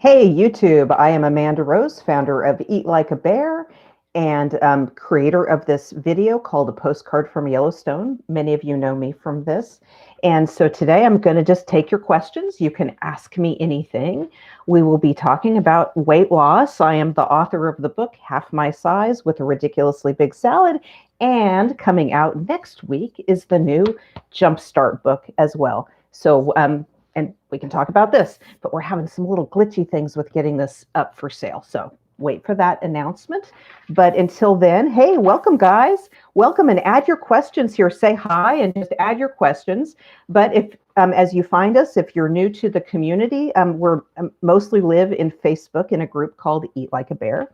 Hey, YouTube. I am Amanda Rose, founder of Eat Like a Bear and creator of this video called A Postcard from Yellowstone. Many of you know me from this. And so today I'm going to just take your questions. You can ask me anything. We will be talking about weight loss. I am the author of the book, Half My Size with a Ridiculously Big Salad. And coming out next week is the new Jumpstart book as well. So and we can talk about this, but we're having some little glitchy things with getting this up for sale. So wait for that announcement. But until then, hey, welcome, guys. Welcome, and add your questions here. Say hi and just add your questions. But if, as you find us, if you're new to the community, we're mostly live in Facebook in a group called Eat Like a Bear.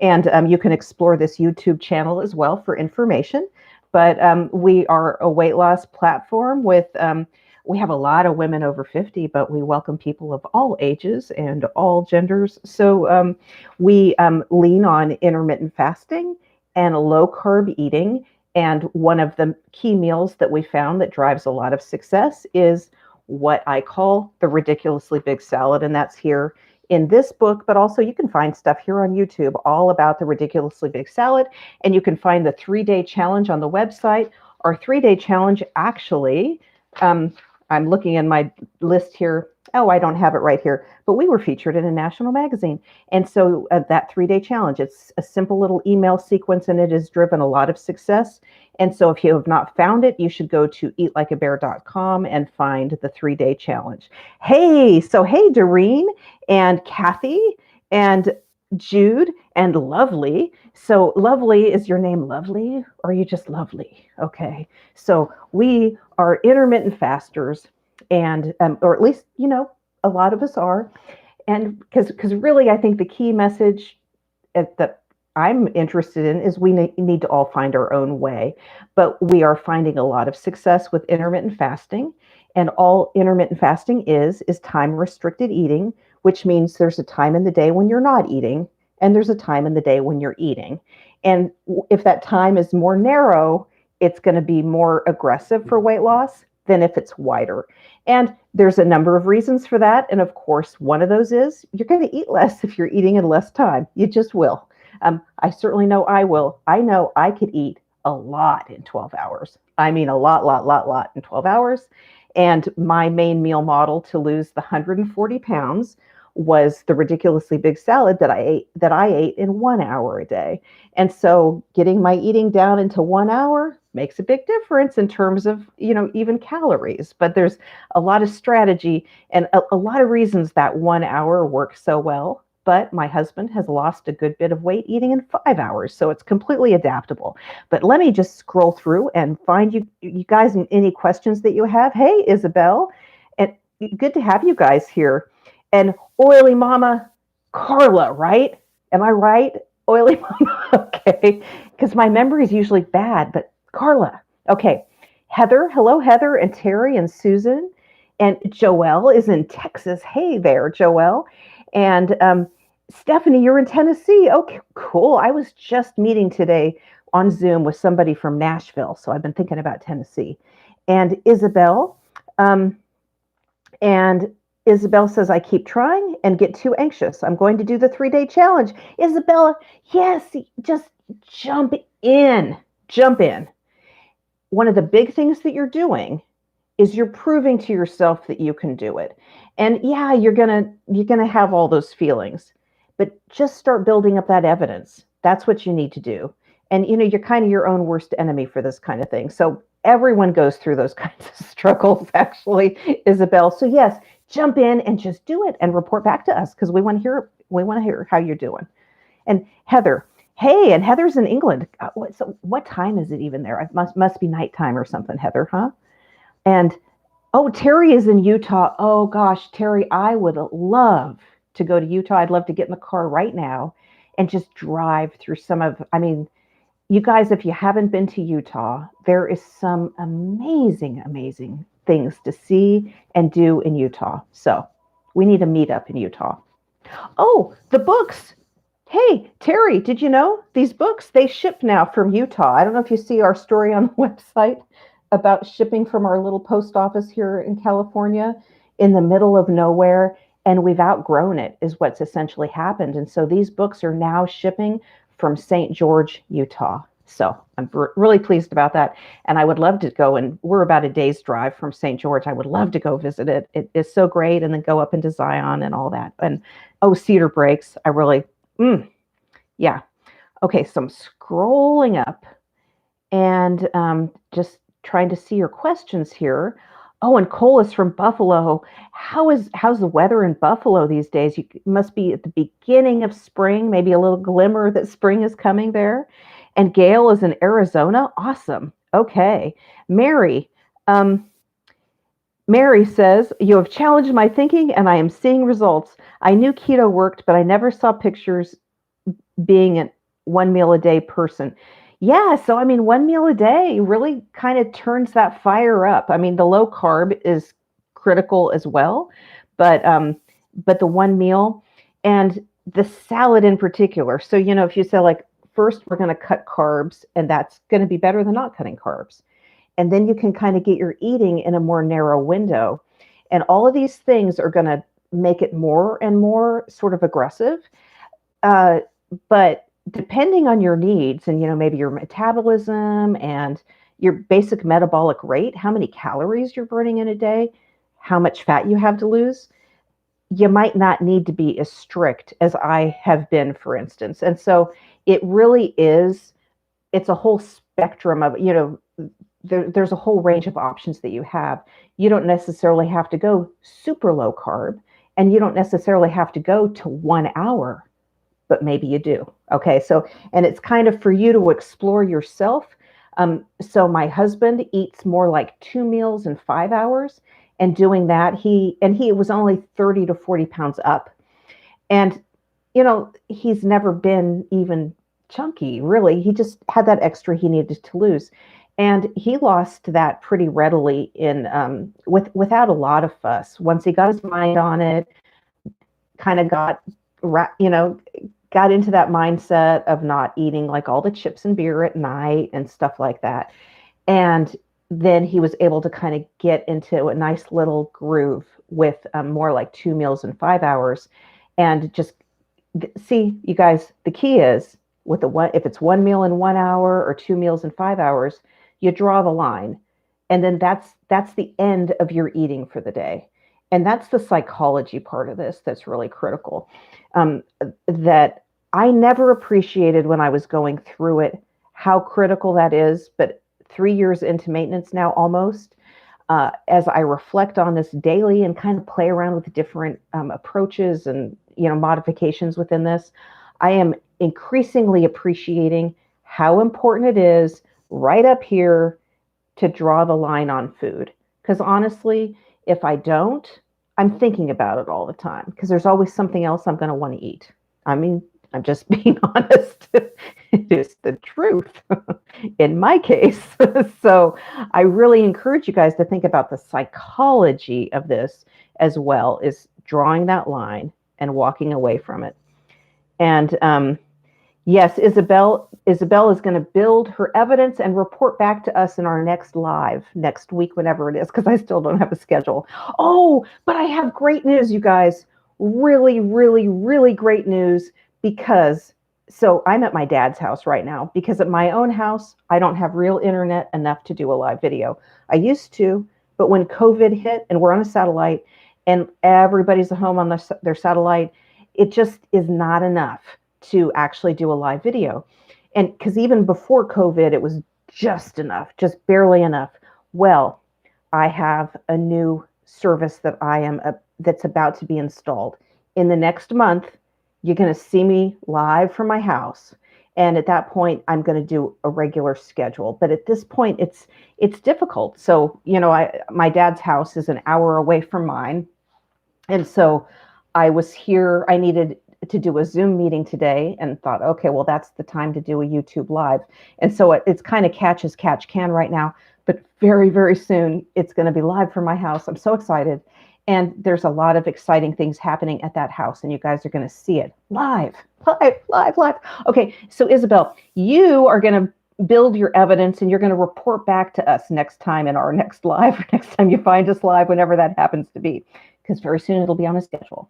And you can explore this YouTube channel as well for information. But we are a weight loss platform with we have a lot of women over 50, but we welcome people of all ages and all genders. So we lean on intermittent fasting and low carb eating. And one of the key meals that we found that drives a lot of success is what I call the ridiculously big salad. And that's here in this book, but also you can find stuff here on YouTube all about the ridiculously big salad. And you can find the 3-day challenge on the website. Our 3-day challenge actually, I'm looking in my list here. Oh, I don't have it right here, but we were featured in a national magazine. And so that 3-day challenge, it's a simple little email sequence and it has driven a lot of success. And so if you have not found it, you should go to eatlikeabear.com and find the 3-day challenge. Hey, so hey, Doreen and Kathy and Jude and Lovely. So Lovely, is your name Lovely or are you just lovely? Okay. So we are intermittent fasters and, or at least, you know, a lot of us are. And because really, I think the key message that I'm interested in is we need to all find our own way, but we are finding a lot of success with intermittent fasting. And all intermittent fasting is time restricted eating, which means there's a time in the day when you're not eating, and there's a time in the day when you're eating. And if that time is more narrow, it's going to be more aggressive for weight loss than if it's wider. And there's a number of reasons for that. And of course, one of those is you're going to eat less if you're eating in less time. You just will. I certainly know I will. I know I could eat a lot in 12 hours. I mean, a lot in 12 hours. And my main meal model to lose the 140 pounds was the ridiculously big salad that I ate in 1 hour a day. And so getting my eating down into 1 hour makes a big difference in terms of, you know, even calories. But there's a lot of strategy and a lot of reasons that 1 hour works so well. But my husband has lost a good bit of weight eating in 5 hours. So it's completely adaptable. But let me just scroll through and find you guys any questions that you have. Hey, Isabel, and good to have you guys here. And Oily Mama Carla, right? Am I right? Oily Mama, okay. Because my memory is usually bad, but Carla, okay. Heather, hello, Heather and Terry and Susan. And Joelle is in Texas. Hey there, Joelle. And Stephanie, you're in Tennessee. Okay, cool. I was just meeting today on Zoom with somebody from Nashville. So I've been thinking about Tennessee. And Isabel, and Isabel says, I keep trying and get too anxious. I'm going to do the 3-day challenge. Isabella, yes, just jump in. Jump in. One of the big things that you're doing is you're proving to yourself that you can do it. And yeah, you're gonna have all those feelings, but just start building up that evidence. That's what you need to do. And you know, you're kind of your own worst enemy for this kind of thing. So everyone goes through those kinds of struggles, actually, Isabel. So yes, jump in and just do it and report back to us because we want to hear how you're doing. And Heather, hey, and Heather's in England. So what time is it even there? It must be nighttime or something, Heather, huh? And oh, Terry is in Utah. Oh gosh, Terry, I would love to go to Utah. I'd love to get in the car right now and just drive through I mean, you guys, if you haven't been to Utah, there is some amazing things to see and do in Utah. So we need a meetup in Utah. Oh, the books. Hey, Terry, did you know these books, they ship now from Utah? I don't know if you see our story on the website about shipping from our little post office here in California in the middle of nowhere. and we've outgrown it, is what's essentially happened. And so these books are now shipping from St. George, Utah. So I'm really pleased about that. And I would love to go, and we're about a day's drive from St. George. I would love to go visit it. It is so great. And then go up into Zion and all that. And oh, Cedar Breaks. I really, yeah. Okay, so I'm scrolling up and just trying to see your questions here. Oh, and Cole is from Buffalo. How's the weather in Buffalo these days? You must be at the beginning of spring, maybe a little glimmer that spring is coming there. And Gail is in Arizona. Awesome. Okay. Mary. Mary says, you have challenged my thinking and I am seeing results. I knew keto worked, but I never saw pictures being a one meal a day person. Yeah, so I mean, one meal a day really kind of turns that fire up. I mean, the low carb is critical as well, but the one meal and the salad in particular. So, if you say like, first we're going to cut carbs, and that's going to be better than not cutting carbs. And then you can kind of get your eating in a more narrow window. And all of these things are going to make it more and more sort of aggressive. But depending on your needs and, maybe your metabolism and your basic metabolic rate, how many calories you're burning in a day, how much fat you have to lose, you might not need to be as strict as I have been, for instance. And so it really is, it's a whole spectrum of, there's a whole range of options that you have. You don't necessarily have to go super low carb, and you don't necessarily have to go to 1 hour, but maybe you do. Okay. So, and it's kind of for you to explore yourself. So my husband eats more like 2 meals in 5 hours, and doing that, he was only 30 to 40 pounds up. And, he's never been even chunky, really. He just had that extra he needed to lose. And he lost that pretty readily without a lot of fuss. Once he got his mind on it, kind of got into that mindset of not eating like all the chips and beer at night and stuff like that. And then he was able to kind of get into a nice little groove with more like 2 meals in 5 hours. And just see, you guys, the key is with if it's 1 meal in 1 hour or 2 meals in 5 hours, you draw the line. And then that's the end of your eating for the day. And that's the psychology part of this that's really critical. That I never appreciated when I was going through it, how critical that is. But 3 years into maintenance now, almost, as I reflect on this daily and kind of play around with different approaches and modifications within this, I am increasingly appreciating how important it is right up here to draw the line on food. Because honestly, if I don't, I'm thinking about it all the time, because there's always something else I'm going to want to eat. I mean, I'm just being honest. It is the truth in my case. So I really encourage you guys to think about the psychology of this as well, is drawing that line and walking away from it. And yes, Isabel is going to build her evidence and report back to us in our next live next week, whenever it is, because I still don't have a schedule. Oh, but I have great news, you guys. Really, really, really great news. So I'm at my dad's house right now, because at my own house, I don't have real internet enough to do a live video. I used to, but when COVID hit and we're on a satellite and everybody's at home on their satellite, it just is not enough to actually do a live video. And because even before COVID, it was just enough, just barely enough. Well, I have a new service that's about to be installed. In the next month, you're going to see me live from my house. And at that point, I'm going to do a regular schedule. But at this point, it's difficult. So, my dad's house is an hour away from mine. And so I was here, I needed to do a Zoom meeting today, and thought, okay, well, that's the time to do a YouTube live. And so it's kind of catch as catch can right now, but very, very soon it's going to be live from my house. I'm so excited. And there's a lot of exciting things happening at that house, and you guys are going to see it live. Okay, so Isabel, you are going to build your evidence, and you're going to report back to us next time in our next live, or next time you find us live, whenever that happens to be. because very soon it'll be on a schedule.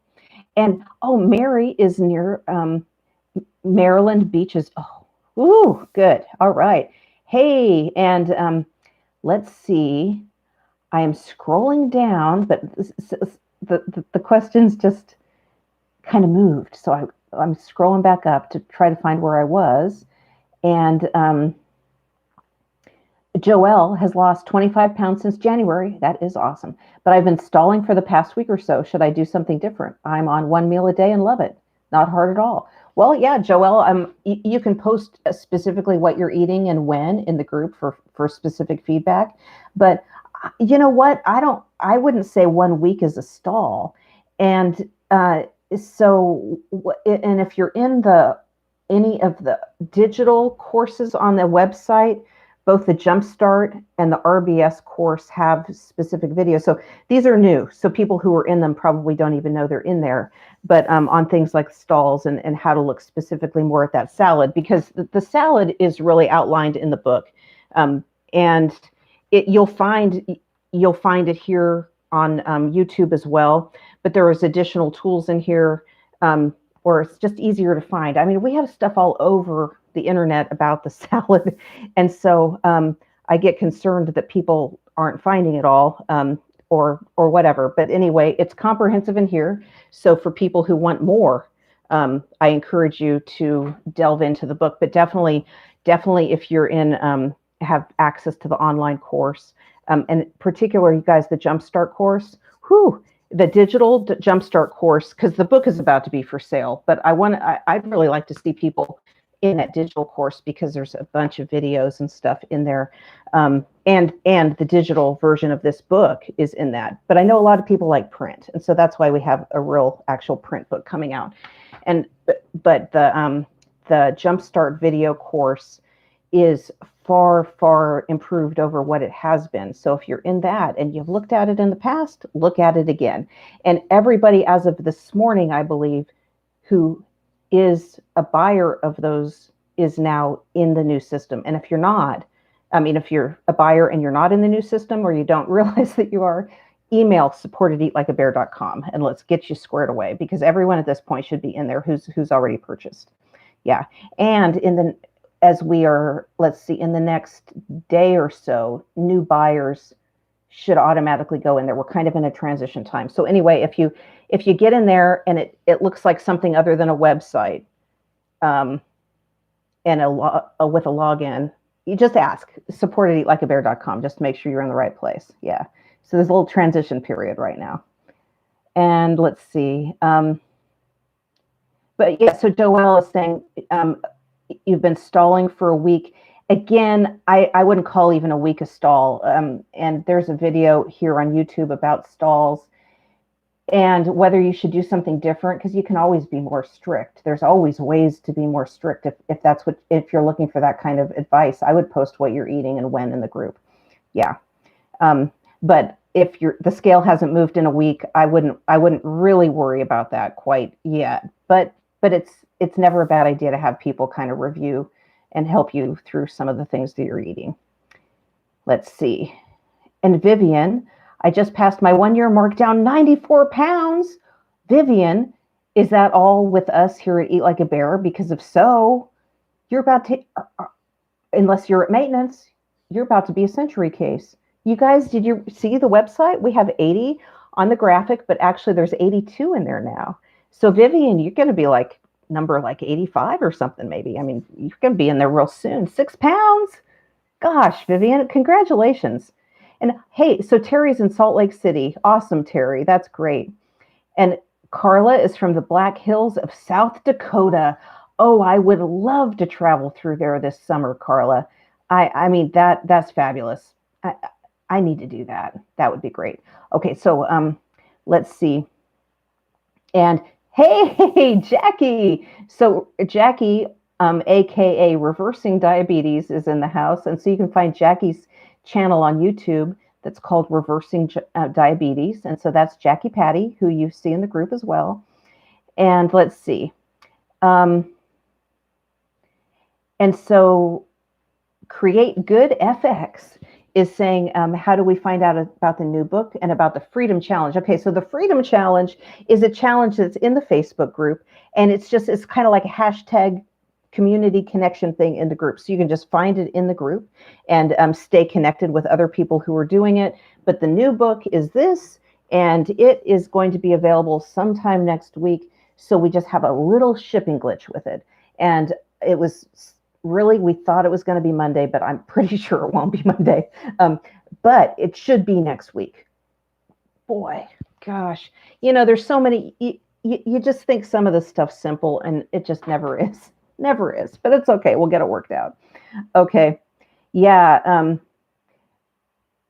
And oh, Mary is near Maryland beaches. Oh, ooh, good. All right. Hey, and let's see. I am scrolling down, but the questions just kind of moved. So I'm scrolling back up to try to find where I was. And Joelle has lost 25 pounds since January. That is awesome. But I've been stalling for the past week or so. Should I do something different? I'm on 1 meal a day and love it. Not hard at all. Well, yeah, Joelle, you can post specifically what you're eating and when in the group for specific feedback. But you know what? I wouldn't say 1 week is a stall. And so, and if you're in any of the digital courses on the website, both the Jumpstart and the RBS course have specific videos. So these are new. So people who are in them probably don't even know they're in there. But on things like stalls and how to look specifically more at that salad, because the salad is really outlined in the book. And you'll find it here on YouTube as well. But there is additional tools in here, or it's just easier to find. I mean, we have stuff all over the internet about the salad, and so I get concerned that people aren't finding it all, or whatever. But anyway, it's comprehensive in here. So for people who want more, I encourage you to delve into the book. But definitely, if you're in have access to the online course, and particularly, you guys, the Jumpstart course, the digital Jumpstart course, because the book is about to be for sale. But I'd really like to see people in that digital course, because there's a bunch of videos and stuff in there, and the digital version of this book is in that. But I know a lot of people like print, and so that's why we have a real actual print book coming out. And but the Jumpstart video course is far improved over what it has been. So if you're in that and you've looked at it in the past, look at it again. And everybody as of this morning, I believe, who is a buyer of those is now in the new system. And if you're not, if you're a buyer and you're not in the new system, or you don't realize that you are, email support@eatlikeabear.com and let's get you squared away, because everyone at this point should be in there who's already purchased. Yeah. And as we are, let's see, in the next day or so, new buyers should automatically go in there. We're kind of in a transition time. So anyway, if you get in there and it looks like something other than a website, and with a login, you just ask support@eatlikeabear.com just to make sure you're in the right place. Yeah. So there's a little transition period right now. And let's see. But yeah, so Joelle is saying, you've been stalling for a week. Again, I wouldn't call even a week a stall. And there's a video here on YouTube about stalls and whether you should do something different, because you can always be more strict. There's always ways to be more strict if you're looking for that kind of advice. I would post what you're eating and when in the group. Yeah. But if the scale hasn't moved in a week, I wouldn't really worry about that quite yet. But it's never a bad idea to have people kind of review and help you through some of the things that you're eating. Let's see. And Vivian, I just passed my 1 year mark, down 94 pounds. Vivian, is that all with us here at Eat Like a Bear? Because if so, you're about to, unless you're at maintenance, you're about to be a century case. You guys, did you see the website? We have 80 on the graphic, but actually there's 82 in there now. So Vivian, you're going to be like number 85 or something, maybe. I mean, you're going to be in there real soon. 6 pounds. Gosh, Vivian, congratulations. And hey, so Terry's in Salt Lake City. Awesome, Terry. That's great. And Carla is from the Black Hills of South Dakota. Oh, I would love to travel through there this summer, Carla. I mean, that's fabulous. I need to do that. That would be great. Okay, so let's see. And hey, Jackie. So Jackie, AKA Reversing Diabetes, is in the house. And so you can find Jackie's channel on YouTube that's called Reversing Diabetes. And so that's Jackie Patty, who you see in the group as well. And let's see. And so Create Good FX is saying, how do we find out about the new book and about the Freedom Challenge? Okay, so the Freedom Challenge is a challenge that's in the Facebook group, and it's kind of like a hashtag community connection thing in the group. So you can just find it in the group and stay connected with other people who are doing it. But the new book is this, and it is going to be available sometime next week. So we just have a little shipping glitch with it. And it was really, we thought it was going to be Monday, but I'm pretty sure it won't be Monday. But it should be next week. Boy, gosh, there's so many. You just think some of this stuff's simple, and it just never is. Never is. But it's okay. We'll get it worked out. Okay. Yeah.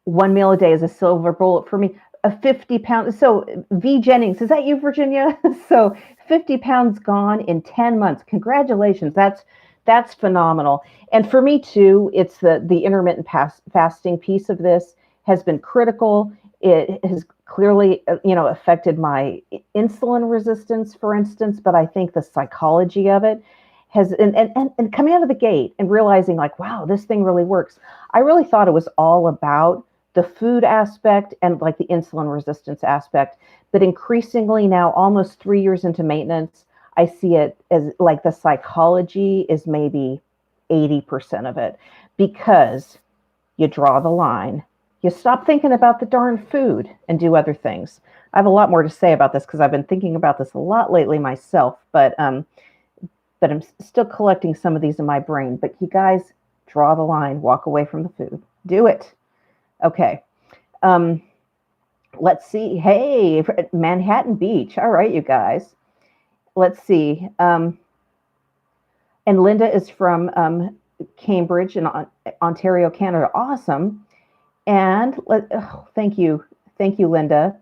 One meal a day is a silver bullet for me. A 50-pound. So V Jennings, is that you, Virginia? So 50 pounds gone in 10 months. Congratulations. That's phenomenal. And for me too, it's the intermittent fasting piece of this has been critical. It has clearly, affected my insulin resistance, for instance, but I think the psychology of it has, and coming out of the gate and realizing like, wow, this thing really works. I really thought it was all about the food aspect and like the insulin resistance aspect, but increasingly now, almost 3 years into maintenance, I see it as like the psychology is maybe 80% of it, because you draw the line. You stop thinking about the darn food and do other things. I have a lot more to say about this because I've been thinking about this a lot lately myself, but I'm still collecting some of these in my brain. But you guys, draw the line, walk away from the food. Do it. Okay. Let's see. Hey, Manhattan Beach. All right, you guys. Let's see. And Linda is from Cambridge in Ontario, Canada. Awesome. And thank you, Linda.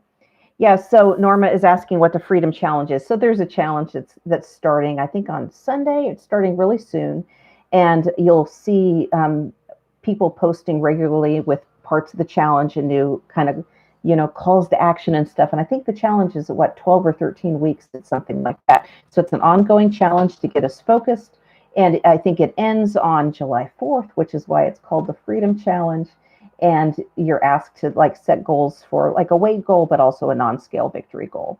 Yeah. So Norma is asking what the Freedom Challenge is. So there's a challenge that's starting, I think, on Sunday. It's starting really soon, and you'll see people posting regularly with parts of the challenge and new kind of calls to action and stuff. And I think the challenge is 12 or 13 weeks. It's something like that. So it's an ongoing challenge to get us focused. And I think it ends on July 4th, which is why it's called the Freedom Challenge. And you're asked to like set goals for like a weight goal, but also a non-scale victory goal.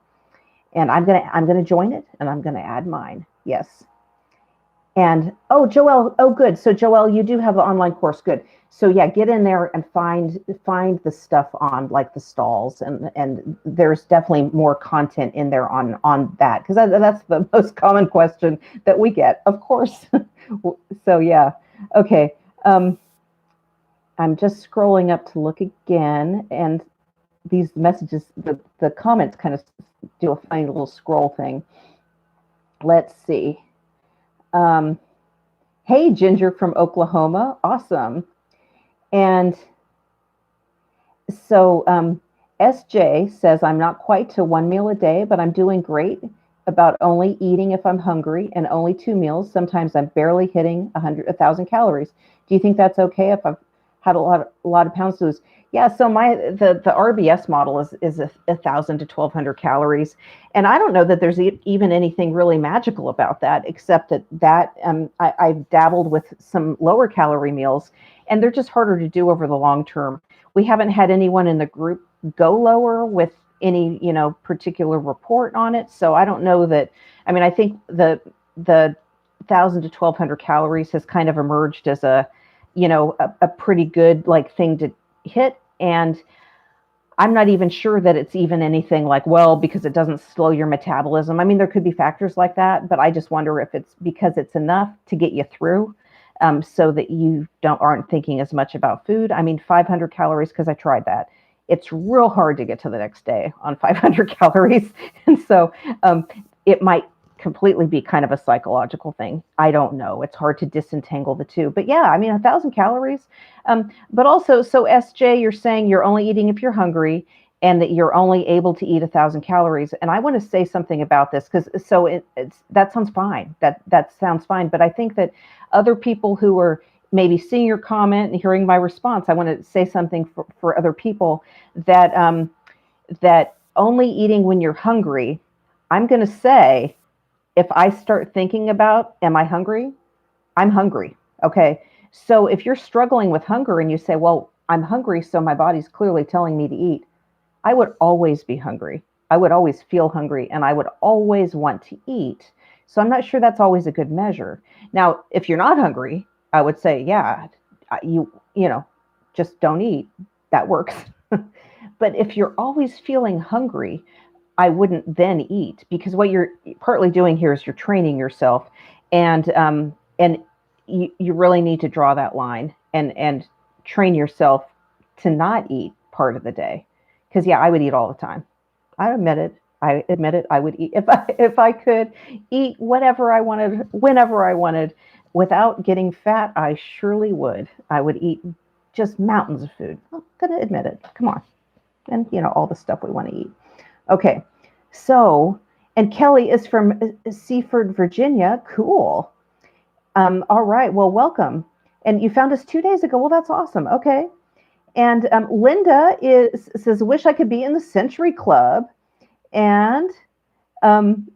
And I'm gonna join it, and I'm gonna add mine. Yes. And Joelle, good. So Joelle, you do have an online course. Good. So yeah, get in there and find the stuff on like the stalls, and there's definitely more content in there on that, because that's the most common question that we get, of course. So yeah, okay. I'm just scrolling up to look again, and these messages, the comments kind of do a funny little scroll thing. Let's see. Hey, Ginger from Oklahoma. Awesome. And so SJ says, I'm not quite to one meal a day, but I'm doing great about only eating if I'm hungry and only 2 meals. Sometimes I'm barely hitting 1,000 calories. Do you think that's okay if I've had a lot of pounds to lose? Yeah, so the RBS model is 1,000 to 1,200 calories, and I don't know that there's even anything really magical about that, except that I've dabbled with some lower calorie meals, and they're just harder to do over the long term. We haven't had anyone in the group go lower with any particular report on it, so I don't know that. I mean, I think the 1,000 to 1,200 calories has kind of emerged as a pretty good like thing to hit, and I'm not even sure that it's even anything like, well, because it doesn't slow your metabolism. I mean, there could be factors like that, but I just wonder if it's because it's enough to get you through, so that you aren't thinking as much about food. I mean, 500 calories, because I tried that. It's real hard to get to the next day on 500 calories, and so it might completely be kind of a psychological thing. I don't know. It's hard to disentangle the two. But yeah, I mean, 1,000 calories. But also, so SJ, you're saying you're only eating if you're hungry, and that you're only able to eat 1,000 calories. And I want to say something about this, because that sounds fine. That sounds fine. But I think that other people who are maybe seeing your comment and hearing my response, I want to say something for other people that that only eating when you're hungry. I'm going to say, if I start thinking about, am I hungry? I'm hungry. Okay. So if you're struggling with hunger and you say, well, I'm hungry, so my body's clearly telling me to eat. I would always be hungry. I would always feel hungry and I would always want to eat. So I'm not sure that's always a good measure. Now, if you're not hungry, I would say, yeah, you know, just don't eat. That works. But if you're always feeling hungry, I wouldn't then eat, because what you're partly doing here is you're training yourself, and you really need to draw that line and train yourself to not eat part of the day. Because yeah, I would eat all the time. I admit it. I admit it. I would eat if I could eat whatever I wanted, whenever I wanted, without getting fat. I surely would. I would eat just mountains of food. I'm gonna admit it. Come on, and all the stuff we want to eat. Okay, so, and Kelly is from Seaford, Virginia. Cool. All right. Well, welcome. And you found us 2 days ago. Well, that's awesome. Okay. And Linda says, "Wish I could be in the Century Club." And um,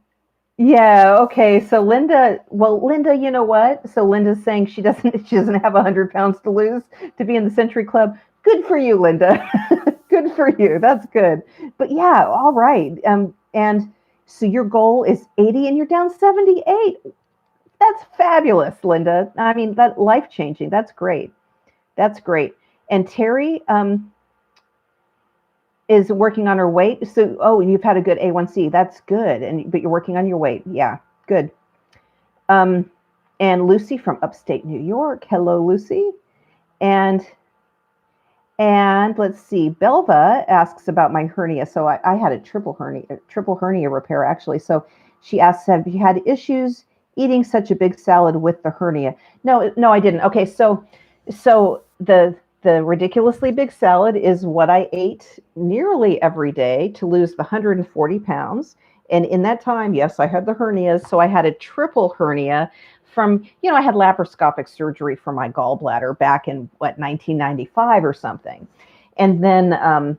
yeah, okay. So Linda, you know what? So Linda's saying she doesn't have 100 pounds to lose to be in the Century Club. Good for you, Linda. Good for you. That's good. But yeah, all right. And so your goal is 80 and you're down 78. That's fabulous, Linda. I mean, that life changing. That's great. That's great. And Terry is working on her weight. So, oh, you've had a good A1C. That's good. But you're working on your weight. Yeah, good. Um, and Lucy from upstate New York. Hello, Lucy. And let's see, Belva asks about my hernia. So I had a triple hernia repair actually. So she asks, have you had issues eating such a big salad with the hernia? No, I didn't. Okay, so the ridiculously big salad is what I ate nearly every day to lose the 140 pounds. And in that time, yes, I had the hernias. So I had a triple hernia from, I had laparoscopic surgery for my gallbladder back in 1995 or something. And then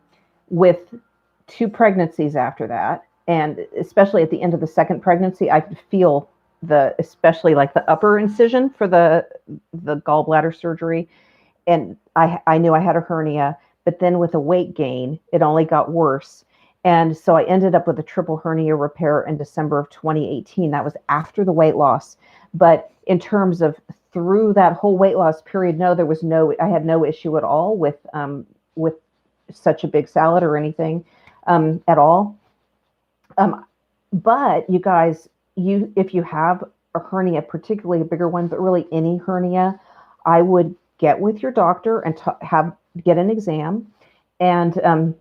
with 2 pregnancies after that, and especially at the end of the second pregnancy, I could feel especially like the upper incision for the gallbladder surgery. And I knew I had a hernia, but then with a weight gain, it only got worse. And so I ended up with a triple hernia repair in December of 2018. That was after the weight loss. But in terms of through that whole weight loss period, no, I had no issue at all with such a big salad or anything at all. But you guys, if you have a hernia, particularly a bigger one, but really any hernia, I would get with your doctor and get an exam. And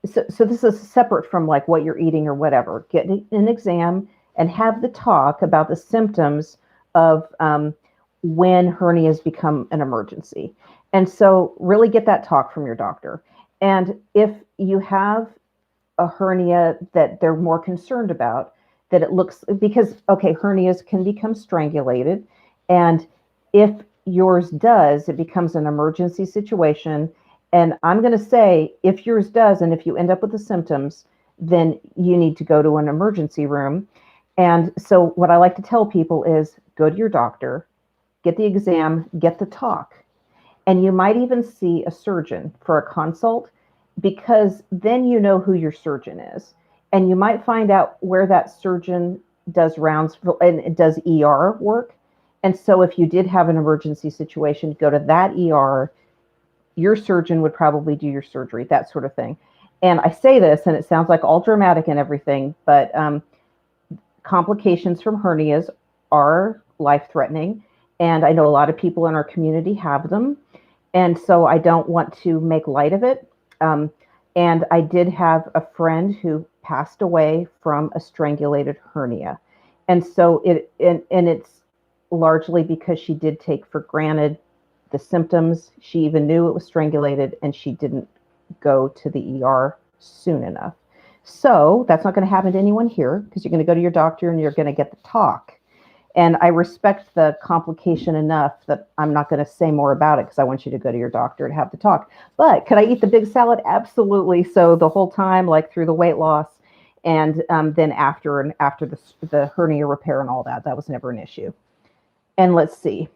so this is separate from like what you're eating or whatever. Get an exam and have the talk about the symptoms of when hernias become an emergency. And so really get that talk from your doctor. And if you have a hernia that they're more concerned about, that it looks, because, okay, hernias can become strangulated. And if yours does, it becomes an emergency situation. And I'm going to say, if yours does, and if you end up with the symptoms, then you need to go to an emergency room. And so what I like to tell people is go to your doctor, get the exam, get the talk. And you might even see a surgeon for a consult, because then you know who your surgeon is. And you might find out where that surgeon does rounds and does ER work. And so if you did have an emergency situation, go to that ER, your surgeon would probably do your surgery, that sort of thing. And I say this, and it sounds like all dramatic and everything, but complications from hernias are life-threatening. And I know a lot of people in our community have them. And so I don't want to make light of it. And I did have a friend who passed away from a strangulated hernia. And so it's largely because she did take for granted the symptoms. She even knew it was strangulated and she didn't go to the ER soon enough. So that's not going to happen to anyone here, because you're going to go to your doctor and you're going to get the talk. And I respect the complication enough that I'm not going to say more about it, because I want you to go to your doctor and have the talk. But could I eat the big salad? Absolutely. So the whole time, like through the weight loss, and then after the hernia repair and all that, that was never an issue. And let's see.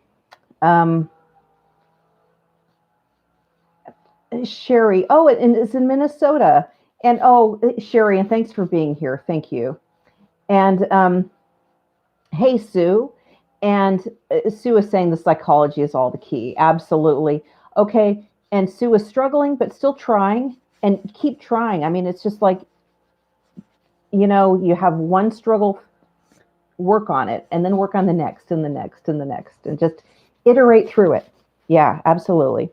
Sherry. Oh, and it's in Minnesota. And oh, Sherry, and thanks for being here. Thank you. And hey, Sue. And Sue is saying the psychology is all the key. Absolutely. Okay. And Sue is struggling, but still trying and keep trying. I mean, it's just like, you have one struggle, work on it, and then work on the next and the next and the next, and just iterate through it. Yeah, absolutely.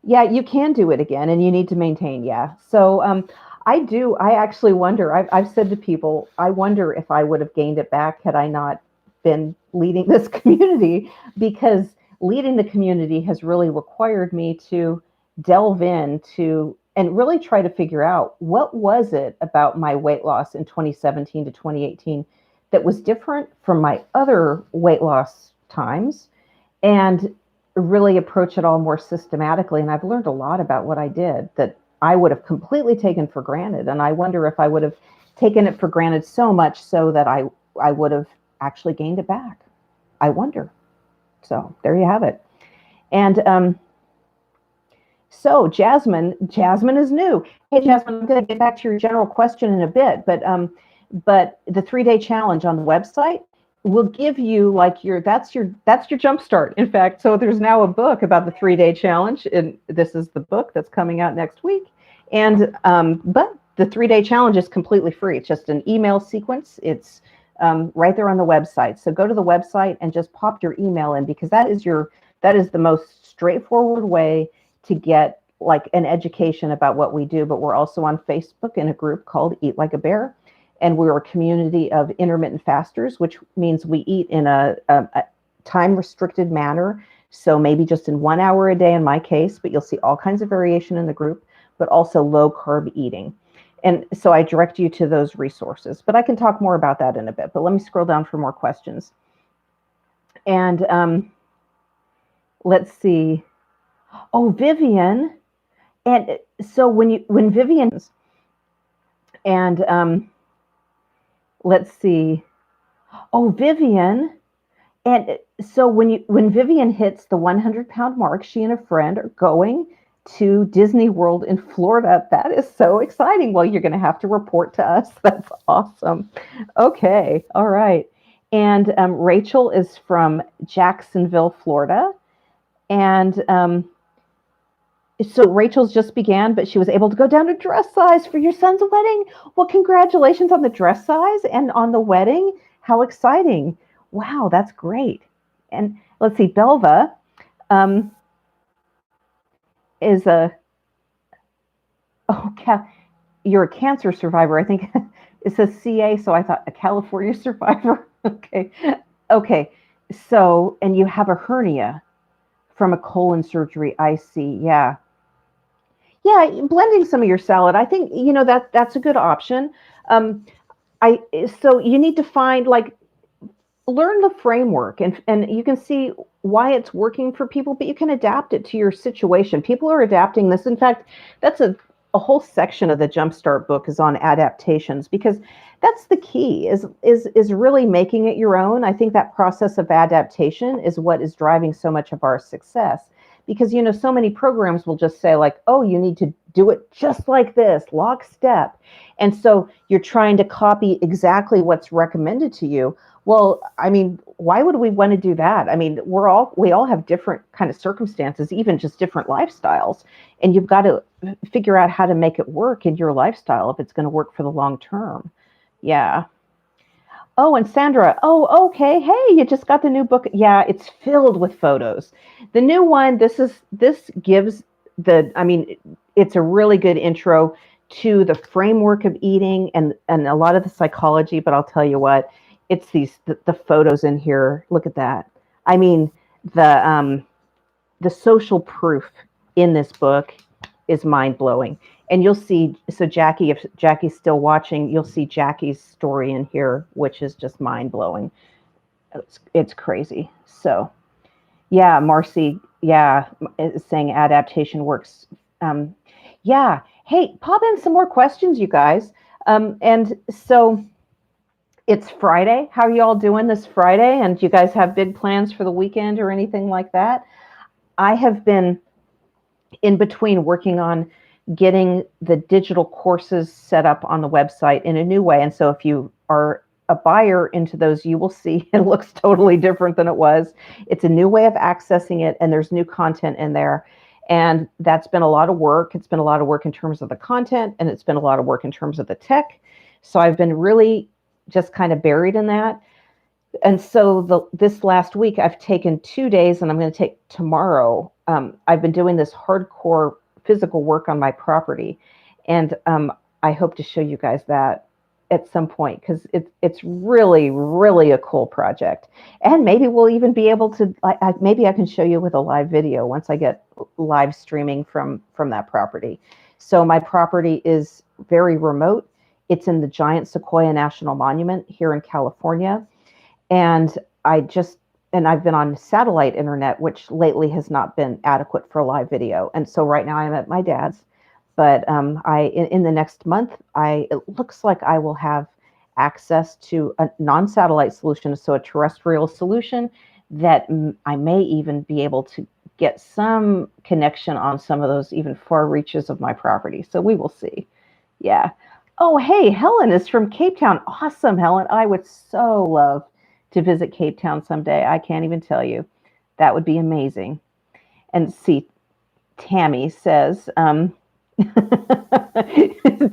Yeah, you can do it again, and you need to maintain. Yeah. So I do. I actually wonder. I've said to people, I wonder if I would have gained it back had I not been leading this community, because leading the community has really required me to delve into and really try to figure out what was it about my weight loss in 2017 to 2018 that was different from my other weight loss times, and really approach it all more systematically. And I've learned a lot about what I did that I would have completely taken for granted. And I wonder if I would have taken it for granted so much so that I would have actually gained it back. I wonder. So there you have it. And so Jasmine is new. Hey, Jasmine, I'm going to get back to your general question in a bit, but the 3-day challenge on the website will give you like that's your jump start. In fact, so there's now a book about the 3-day challenge, and this is the book that's coming out next week. And but the 3-day challenge is completely free. It's just an email sequence. It's right there on the website. So go to the website and just pop your email in, because that is the most straightforward way to get like an education about what we do. But we're also on Facebook in a group called Eat Like a Bear. And we're a community of intermittent fasters, which means we eat in a time restricted manner. So maybe just in 1 hour a day in my case, but you'll see all kinds of variation in the group, but also low carb eating. And so I direct you to those resources, but I can talk more about that in a bit. But let me scroll down for more questions. And let's see. Oh, Vivian. And so when Vivian, and let's see. Oh, Vivian. And so when Vivian hits the 100-pound mark, she and a friend are going to Disney World in Florida. That is so exciting. Well, you're going to have to report to us. That's awesome. Okay. All right. And Rachel is from Jacksonville, Florida. And so Rachel's just began, but she was able to go down to dress size for your son's wedding. Well, congratulations on the dress size and on the wedding. How exciting. Wow, that's great. And let's see, Belva is you're a cancer survivor. I think it says CA, so I thought a California survivor. Okay. Okay. So, and you have a hernia from a colon surgery. I see. Yeah. Yeah, blending some of your salad. I think, that's a good option. Um, so you need to find like learn the framework, and you can see why it's working for people, but you can adapt it to your situation. People are adapting this. In fact, that's a whole section of the Jumpstart book is on adaptations, because that's the key is really making it your own. I think that process of adaptation is what is driving so much of our success, because so many programs will just say like, oh, you need to do it just like this, lockstep. And so you're trying to copy exactly what's recommended to you. Well, I mean, why would we want to do that? I mean, we all have different kind of circumstances, even just different lifestyles. And you've got to figure out how to make it work in your lifestyle if it's going to work for the long term. Yeah. Oh, and Sandra. Oh, okay. Hey, you just got the new book. Yeah, it's filled with photos. The new one, this gives I mean, it's a really good intro to the framework of eating and a lot of the psychology, but I'll tell you what, it's the photos in here. Look at that. I mean, the social proof in this book is mind blowing. And you'll see, so Jackie, if Jackie's still watching, you'll see Jackie's story in here, which is just mind blowing. It's crazy. So, yeah, Marcy, yeah, is saying adaptation works. Yeah. Hey, pop in some more questions, you guys. And so it's Friday. How are you all doing this Friday? And do you guys have big plans for the weekend or anything like that? I have been in between working on getting the digital courses set up on the website in a new way. And so if you are a buyer into those, you will see it looks totally different than it was. It's a new way of accessing it, and there's new content in there. And that's been a lot of work. It's been a lot of work in terms of the content, and it's been a lot of work in terms of the tech. So I've been really just kind of buried in that. And so this last week, I've taken 2 days, and I'm going to take tomorrow. I've been doing this hardcore physical work on my property, and I hope to show you guys that at some point, because it's really, really a cool project. And maybe we'll even be able to, maybe I can show you with a live video once I get live streaming from that property. So my property is very remote. It's in the Giant Sequoia National Monument here in California. And I've been on satellite internet, which lately has not been adequate for live video. And so right now I'm at my dad's, but in the next month, it looks like I will have access to a non-satellite solution, so a terrestrial solution that I may even be able to get some connection on some of those even far reaches of my property. So we will see. Yeah. Oh, hey, Helen is from Cape Town. Awesome, Helen. I would so love to visit Cape Town someday. I can't even tell you. That would be amazing. And see, Tammy says,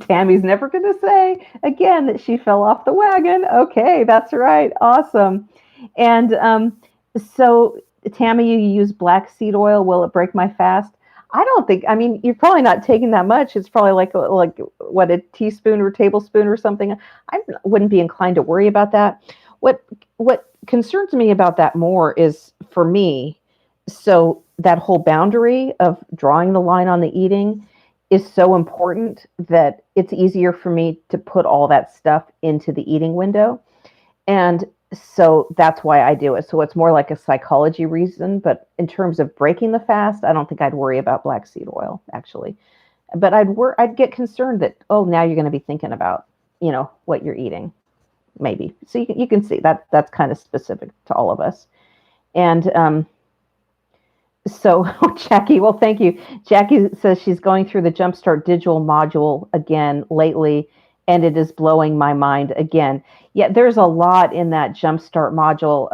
Tammy's never going to say again that she fell off the wagon. Okay, that's right. Awesome. And so, Tammy, you use black seed oil. Will it break my fast? I don't think, I mean, you're probably not taking that much. It's probably like what, a teaspoon or tablespoon or something. I wouldn't be inclined to worry about that. What concerns me about that more is, for me, so that whole boundary of drawing the line on the eating is so important that it's easier for me to put all that stuff into the eating window. And so that's why I do it. So it's more like a psychology reason, but in terms of breaking the fast, I don't think I'd worry about black seed oil, actually. But I'd get concerned that, oh, now you're going to be thinking about, what you're eating. Maybe. So you can see that's kind of specific to all of us. And so Jackie, well, thank you. Jackie says she's going through the Jumpstart digital module again lately, and it is blowing my mind again. Yeah, there's a lot in that Jumpstart module.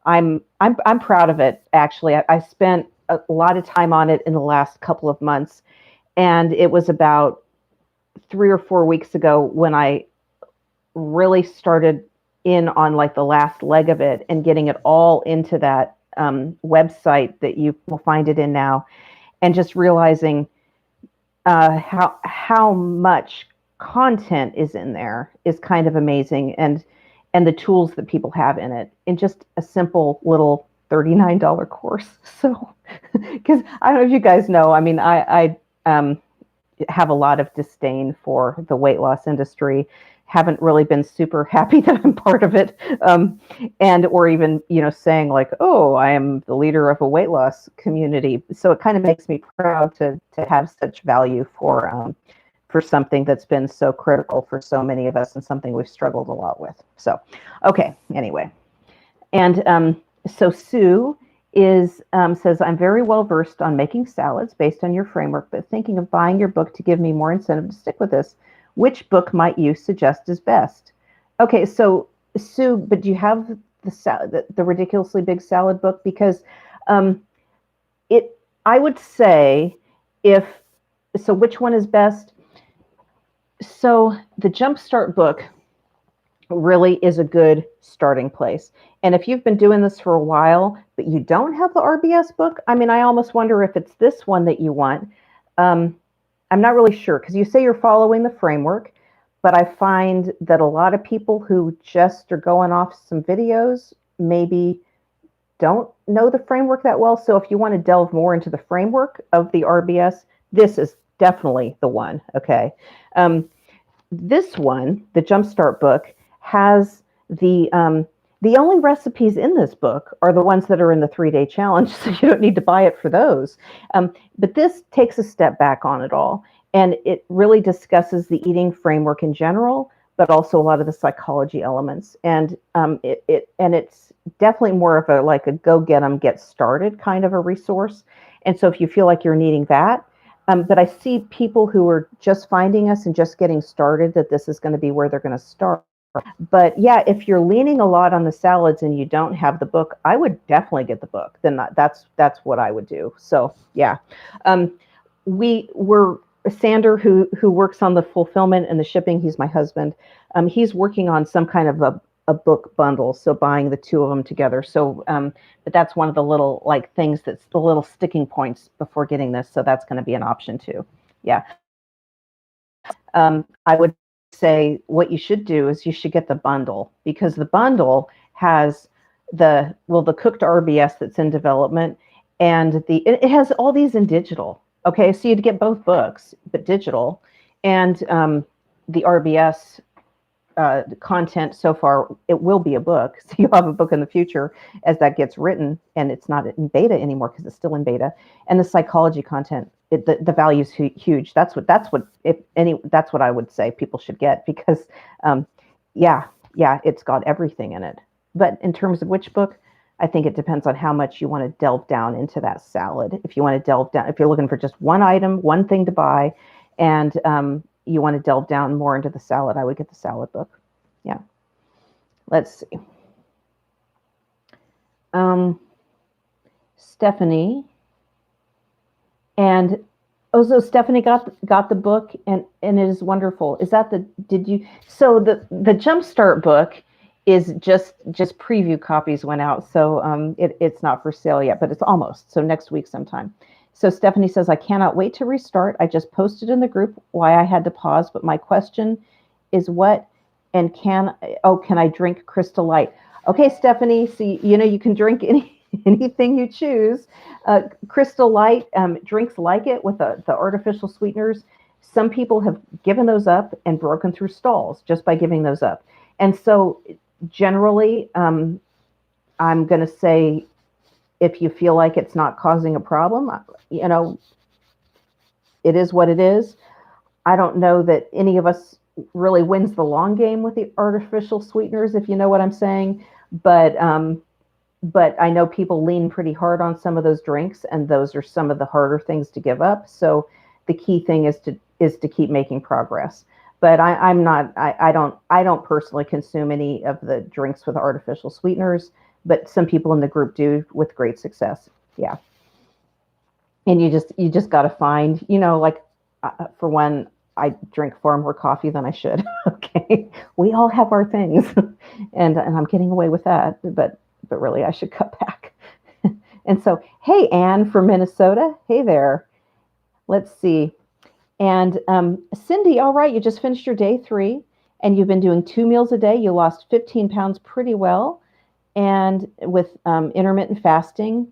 I'm proud of it, actually. I spent a lot of time on it in the last couple of months, and it was about 3 or 4 weeks ago when I really started in on like the last leg of it and getting it all into that website that you will find it in now, and just realizing how much content is in there is kind of amazing, and the tools that people have in it in just a simple little $39 course. So, because I don't know if you guys know, I mean, I have a lot of disdain for the weight loss industry. Haven't really been super happy that I'm part of it, and or even saying like, oh, I am the leader of a weight loss community. So it kind of makes me proud to have such value for something that's been so critical for so many of us and something we've struggled a lot with. So, okay, anyway, and so Sue says, I'm very well versed on making salads based on your framework, but thinking of buying your book to give me more incentive to stick with this. Which book might you suggest is best? Okay, so Sue, but do you have the ridiculously big salad book? Because I would say which one is best? So the Jumpstart book really is a good starting place. And if you've been doing this for a while, but you don't have the RBS book, I mean, I almost wonder if it's this one that you want. I'm not really sure, because you say you're following the framework, but I find that a lot of people who just are going off some videos maybe don't know the framework that well. So if you want to delve more into the framework of the RBS, this is definitely the one. Okay. This one, the Jumpstart book, has the only recipes in this book are the ones that are in the 3-day challenge, so you don't need to buy it for those. But this takes a step back on it all, and it really discusses the eating framework in general, but also a lot of the psychology elements. And it's definitely more of a go get 'em, get started kind of a resource. And so if you feel like you're needing that, but I see people who are just finding us and just getting started, that this is going to be where they're going to start. But yeah, if you're leaning a lot on the salads and you don't have the book, I would definitely get the book. Then that's what I would do. So yeah, we were Sander, who works on the fulfillment and the shipping. He's my husband. He's working on some kind of a book bundle, so buying the two of them together. So, but that's one of the little like things that's the little sticking points before getting this. So that's going to be an option too. Yeah. I would say what you should do is you should get the bundle, because the bundle has the cooked RBS that's in development, and it has all these in digital. Okay, so you'd get both books, but digital, and the RBS content so far, it will be a book. So you'll have a book in the future as that gets written, and it's not in beta anymore because it's still in beta. And the psychology content, the value is huge. That's what that's what I would say people should get, because yeah, it's got everything in it. But in terms of which book, I think it depends on how much you want to delve down into that salad. If you want to delve down, if you're looking for just one item, one thing to buy, and you want to delve down more into the salad, I would get the salad book. Yeah. Let's see. Stephanie. And so Stephanie got the book, and it is wonderful. Is that so the Jumpstart book is just preview copies went out. So it's not for sale yet, but it's almost. So next week sometime. So Stephanie says, I cannot wait to restart. I just posted in the group why I had to pause, but my question is can I drink Crystal Light? Okay, Stephanie, see, you can drink anything you choose. Crystal Light, drinks like it with the artificial sweeteners. Some people have given those up and broken through stalls just by giving those up. And so generally, I'm going to say, if you feel like it's not causing a problem, it is what it is. I don't know that any of us really wins the long game with the artificial sweeteners, if you know what I'm saying. But I know people lean pretty hard on some of those drinks, and those are some of the harder things to give up. So the key thing is to keep making progress. But I don't personally consume any of the drinks with artificial sweeteners, but some people in the group do with great success. Yeah. And you just got to find, for one, I drink far more coffee than I should. Okay. We all have our things, and I'm getting away with that, but really I should cut back. And so, hey, Anne from Minnesota. Hey there. Let's see. And Cindy, all right, you just finished your day 3, and you've been doing 2 meals a day. You lost 15 pounds pretty well. And with intermittent fasting,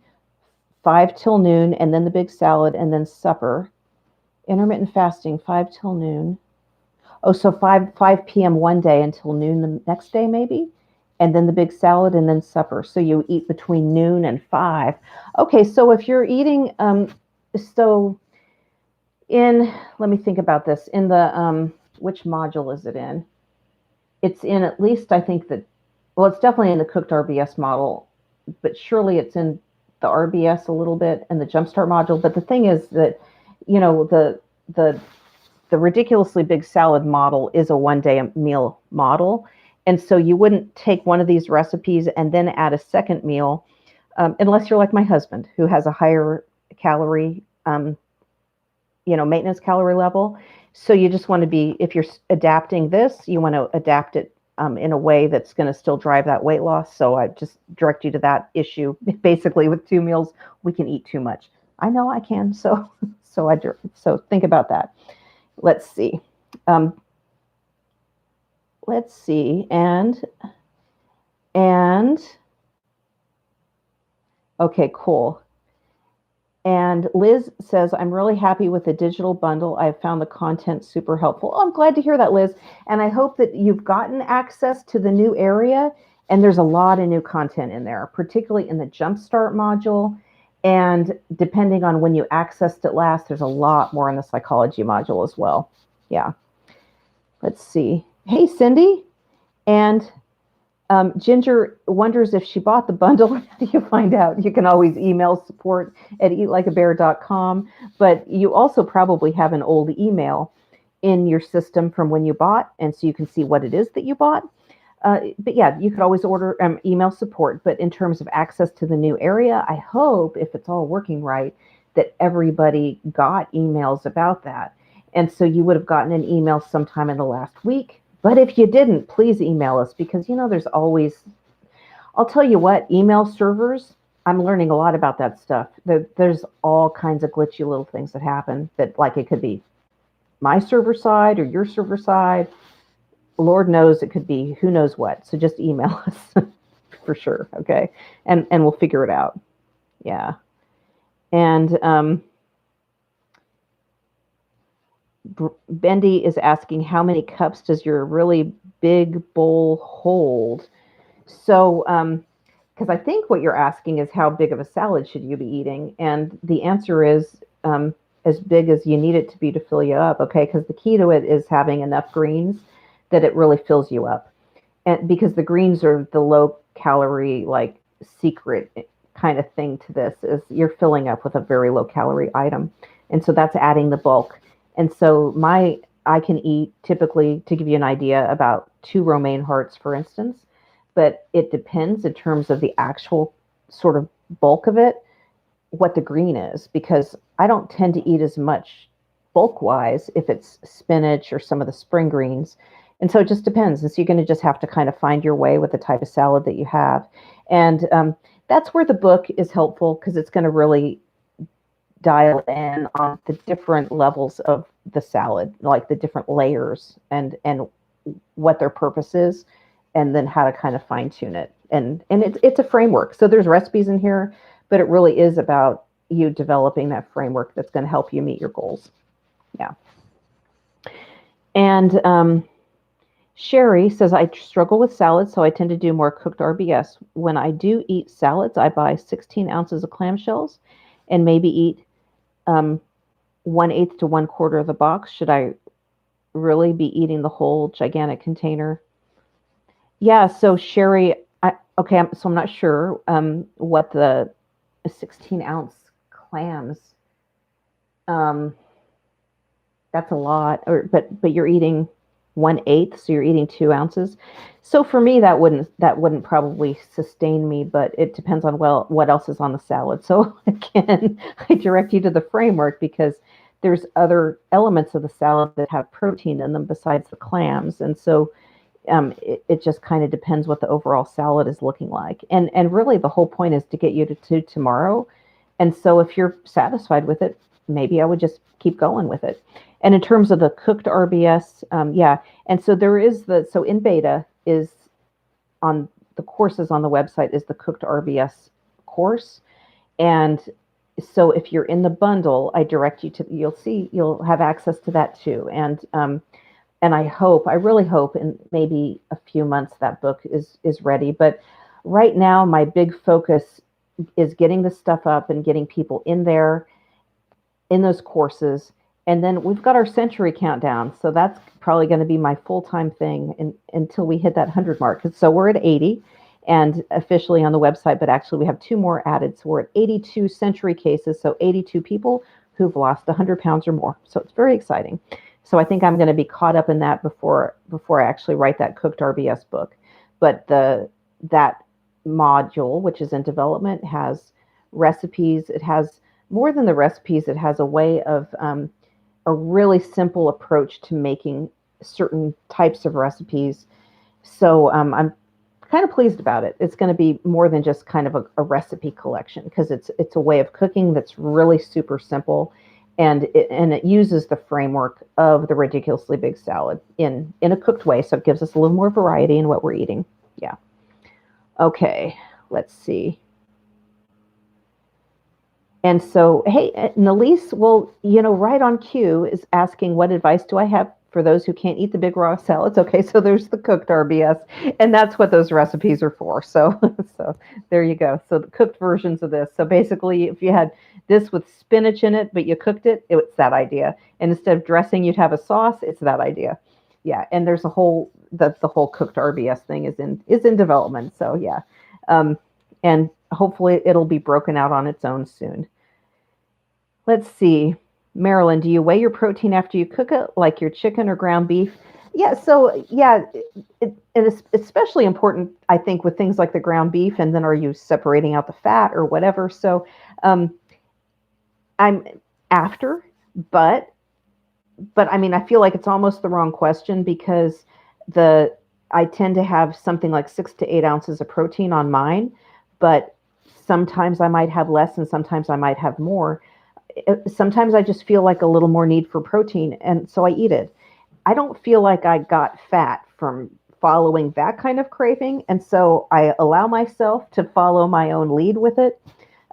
5 till noon, and then the big salad, and then supper. Intermittent fasting, 5 till noon. Oh, so 5 p.m. one day until noon the next day, maybe? And then the big salad, and then supper. So you eat between noon and 5. Okay, so if you're eating, let me think about this. In the, which module is it in? It's in at least, I think it's definitely in the cooked RBS model, but surely it's in the RBS a little bit and the Jumpstart module. But the thing is that, the ridiculously big salad model is a one-day meal model. And so you wouldn't take one of these recipes and then add a second meal, unless you're like my husband, who has a higher calorie, maintenance calorie level. So you just want to be, if you're adapting this, you want to adapt it in a way that's going to still drive that weight loss. So I just direct you to that issue. Basically, with 2 meals, we can eat too much. I know I can. So think about that. Let's see. And okay, cool. And Liz says, I'm really happy with the digital bundle. I've found the content super helpful. Oh, I'm glad to hear that, Liz. And I hope that you've gotten access to the new area. And there's a lot of new content in there, particularly in the Jumpstart module. And depending on when you accessed it last, there's a lot more in the psychology module as well. Yeah. Let's see. Hey, Cindy. And Ginger wonders if she bought the bundle. How do you find out? You can always email support@eatlikeabear.com, but you also probably have an old email in your system from when you bought, and so you can see what it is that you bought. But yeah, you could always order email support. But in terms of access to the new area, I hope, if it's all working right, that everybody got emails about that. And so you would have gotten an email sometime in the last week. But if you didn't, please email us because, there's always, I'll tell you what, email servers, I'm learning a lot about that stuff. There's all kinds of glitchy little things that happen that, like, it could be my server side or your server side. Lord knows it could be who knows what. So just email us for sure. Okay. And we'll figure it out. Yeah. And Bendy is asking, how many cups does your really big bowl hold? So, because I think what you're asking is how big of a salad should you be eating? And the answer is as big as you need it to be to fill you up. Okay. Because the key to it is having enough greens that it really fills you up. And because the greens are the low calorie, like, secret kind of thing to this, is you're filling up with a very low calorie item. And so that's adding the bulk. And so I can eat typically, to give you an idea, about 2 romaine hearts, for instance, but it depends in terms of the actual sort of bulk of it, what the green is, because I don't tend to eat as much bulk wise if it's spinach or some of the spring greens. And so it just depends. And so you're going to just have to kind of find your way with the type of salad that you have. And that's where the book is helpful, because it's going to really dial in on the different levels of the salad, like the different layers and what their purpose is, and then how to kind of fine tune it. And it's a framework. So there's recipes in here, but it really is about you developing that framework that's going to help you meet your goals. Yeah. And Sherry says, I struggle with salads, so I tend to do more cooked RBS. When I do eat salads, I buy 16 ounces of clamshells and maybe eat 1/8 to 1/4 of the box. Should I really be eating the whole gigantic container? Yeah, so Sherry, so I'm not sure what the 16-ounce clams. That's a lot, but you're eating 1/8, so you're eating 2 ounces. So for me, that wouldn't probably sustain me, but it depends on what else is on the salad. So again, I direct you to the framework, because there's other elements of the salad that have protein in them besides the clams, and so it just kind of depends what the overall salad is looking like. And really, the whole point is to get you to tomorrow. And so if you're satisfied with it, maybe I would just keep going with it. And in terms of the cooked RBS, yeah. And so so in beta is on the courses on the website is the cooked RBS course. And so if you're in the bundle, I direct you to, you'll have access to that too. And I really hope in maybe a few months that book is ready. But right now, my big focus is getting the stuff up and getting people in there, in those courses. And then we've got our century countdown. So that's probably going to be my full-time thing until we hit that 100 mark. So we're at 80 and officially on the website, but actually we have 2 more added. So we're at 82 century cases. So 82 people who've lost 100 pounds or more. So it's very exciting. So I think I'm going to be caught up in that before I actually write that cooked RBS book. But that module, which is in development, has recipes. It has more than the recipes. It has a way of a really simple approach to making certain types of recipes. So I'm kind of pleased about it. It's going to be more than just kind of a recipe collection, because it's a way of cooking that's really super simple. And it uses the framework of the ridiculously big salad in a cooked way. So it gives us a little more variety in what we're eating. Yeah. Okay, let's see. And so, hey, Nalise, well, right on cue is asking, what advice do I have for those who can't eat the big raw salads? Okay, so there's the cooked RBS, and that's what those recipes are for. So there you go. So the cooked versions of this. So basically, if you had this with spinach in it, but you cooked it, it's that idea. And instead of dressing, you'd have a sauce. It's that idea. Yeah, and there's a whole the whole cooked RBS thing is in development. So yeah, um, and hopefully it'll be broken out on its own soon. Let's see. Marilyn, do you weigh your protein after you cook it, like your chicken or ground beef? Yeah, so yeah, it is especially important, I think, with things like the ground beef, and then are you separating out the fat or whatever? So um, I'm after, but I mean, I feel like it's almost the wrong question because the I tend to have something like 6 to 8 ounces of protein on mine, but sometimes I might have less and sometimes I might have more. Sometimes I just feel like a little more need for protein, and so I eat it. I don't feel like I got fat from following that kind of craving, and so I allow myself to follow my own lead with it.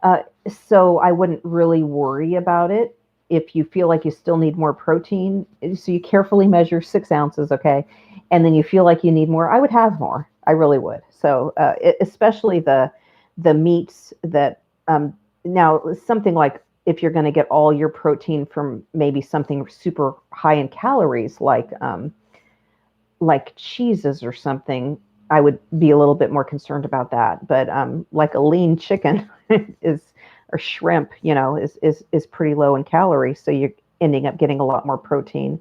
Uh, so I wouldn't really worry about it if you feel like you still need more protein. So you carefully measure 6 ounces, okay, and then you feel like you need more. I would have more. I really would. So especially the meats that now something like if you're going to get all your protein from maybe something super high in calories like cheeses or something, I would be a little bit more concerned about that. But like a lean chicken is or shrimp, is pretty low in calories, so you're ending up getting a lot more protein.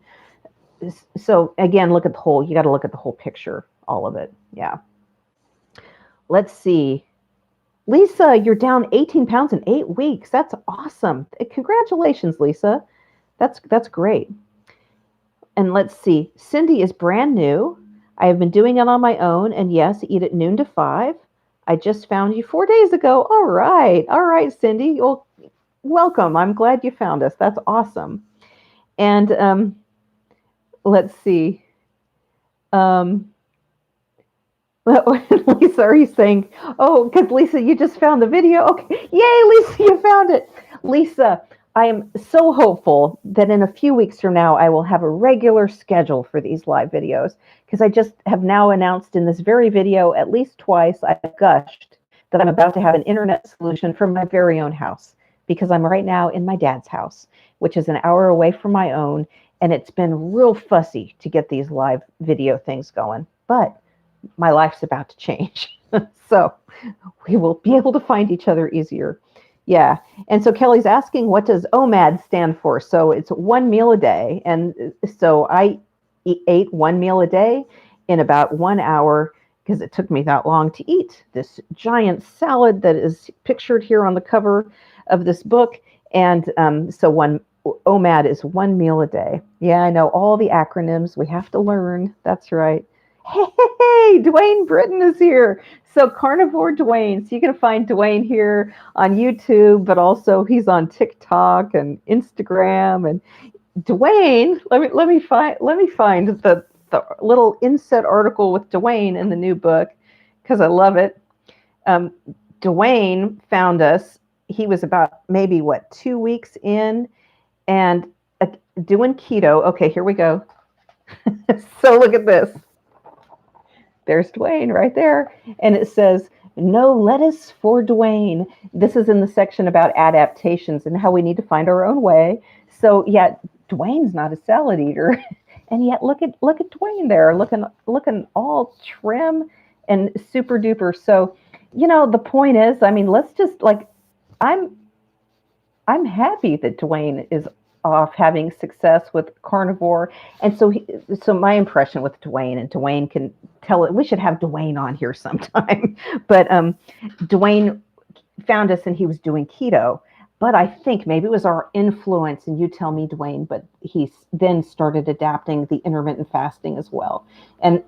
So again, look at the whole. You got to look at the whole picture, all of it. Yeah. Let's see. Lisa, you're down 18 pounds in 8 weeks. That's awesome. Congratulations, Lisa. That's great. And let's see. Cindy is brand new. I have been doing it on my own, and yes, eat at noon to 5. I just found you 4 days ago. All right. All right, Cindy. Well, welcome. I'm glad you found us. That's awesome. And let's see. Um, Lisa, are you saying, oh, because Lisa, you just found the video? Okay. Yay, Lisa, you found it. Lisa, I am so hopeful that in a few weeks from now, I will have a regular schedule for these live videos because I just have now announced in this very video at least twice, I've gushed that I'm about to have an internet solution from my very own house because I'm right now in my dad's house, which is an hour away from my own. And it's been real fussy to get these live video things going. But my life's about to change. So we will be able to find each other easier. Yeah. And so Kelly's asking, what does OMAD stand for? So it's 1 meal a day. And so I ate 1 meal a day in about 1 hour because it took me that long to eat this giant salad that is pictured here on the cover of this book. And so OMAD is 1 meal a day. Yeah, I know all the acronyms we have to learn. That's right. Hey, Dwayne Britton is here. So Carnivore Dwayne. So you can find Dwayne here on YouTube, but also he's on TikTok and Instagram. And Dwayne, let me find the little inset article with Dwayne in the new book because I love it. Dwayne found us. He was about maybe 2 weeks in and doing keto. Okay, here we go. So look at this. There's Dwayne right there. And it says, no lettuce for Dwayne. This is in the section about adaptations and how we need to find our own way. So yeah, Dwayne's not a salad eater. And yet look at Dwayne there, looking all trim and super duper. So, the point is, I mean, let's just I'm happy that Dwayne is off having success with carnivore. And so my impression with Dwayne, and Dwayne can tell it, we should have Dwayne on here sometime. But Dwayne found us and he was doing keto. But I think maybe it was our influence, and you tell me, Dwayne, but he then started adapting the intermittent fasting as well.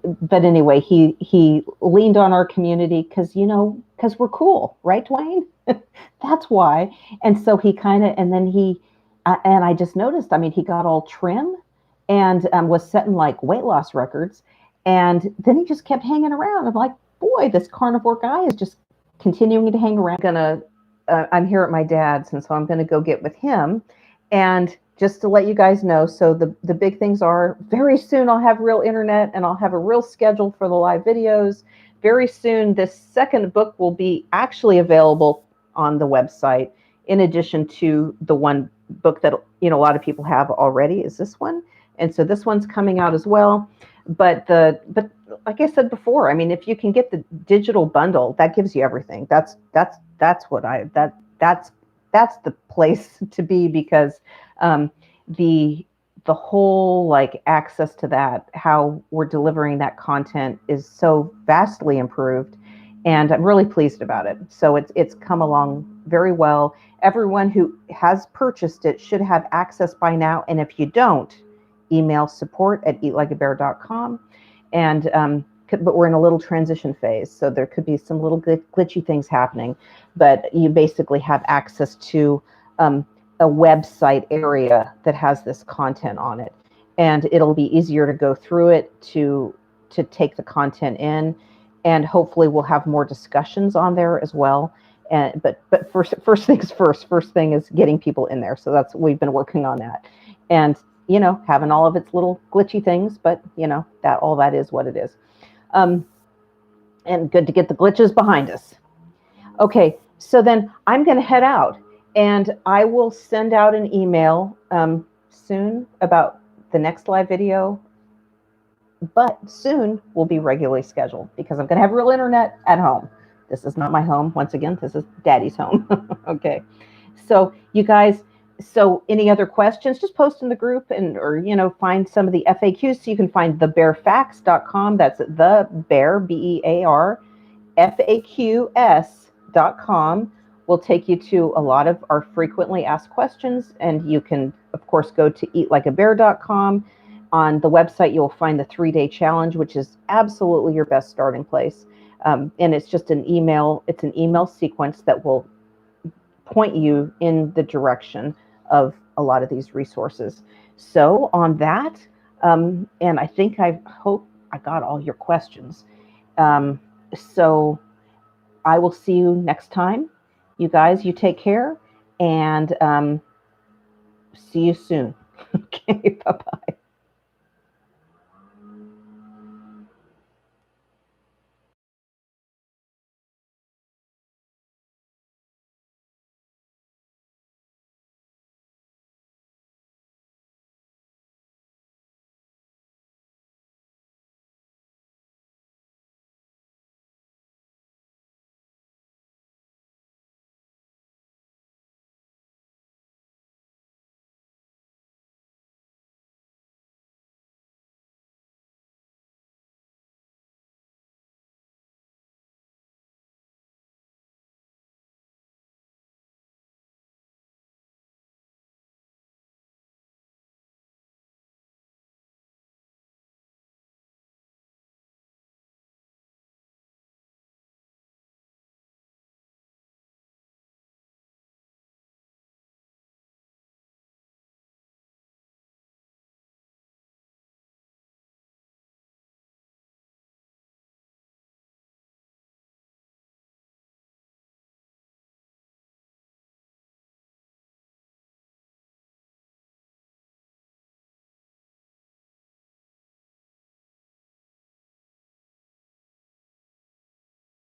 But anyway, he leaned on our community because we're cool, right, Dwayne? That's why. And so he and I just noticed, I mean, he got all trim and was setting like weight loss records. And then he just kept hanging around. I'm like, boy, this carnivore guy is just continuing to hang around. I'm here at my dad's, and so I'm going to go get with him. And just to let you guys know, so the big things are very soon I'll have real internet and I'll have a real schedule for the live videos. Very soon, this second book will be actually available on the website, in addition to the one book that a lot of people have already is this one. And so this one's coming out as well. But like I said before, I mean, if you can get the digital bundle, that gives you everything. That's the place to be, because um, the the whole like access to that, how we're delivering that content is so vastly improved, and I'm really pleased about it. So it's come along very well. Everyone who has purchased it should have access by now, and if you don't, email support@eatlikeabear.com. And but we're in a little transition phase, so there could be some little glitchy things happening, but you basically have access to a website area that has this content on it, and it'll be easier to go through it, to take the content in, and hopefully we'll have more discussions on there as well. And but first things first. First thing is getting people in there. So that's, we've been working on that, and having all of its little glitchy things, but that all that is what it is. Um, and good to get the glitches behind us. Okay, so then I'm going to head out, and I will send out an email soon about the next live video, but soon will be regularly scheduled, because I'm going to have real internet at home. This is not my home. Once again, this is Daddy's home. Okay, so you guys, so any other questions, just post in the group, or find some of the FAQs. So you can find thebearfacts.com. That's the bear, BEAR, FAQs.com. Will take you to a lot of our frequently asked questions, and you can of course go to eatlikeabear.com. On the website, you'll find the 3-day challenge, which is absolutely your best starting place. And it's just an email. It's an email sequence that will point you in the direction of a lot of these resources. So on that, and I hope I got all your questions. So I will see you next time. You guys, you take care, and see you soon. Okay, bye-bye.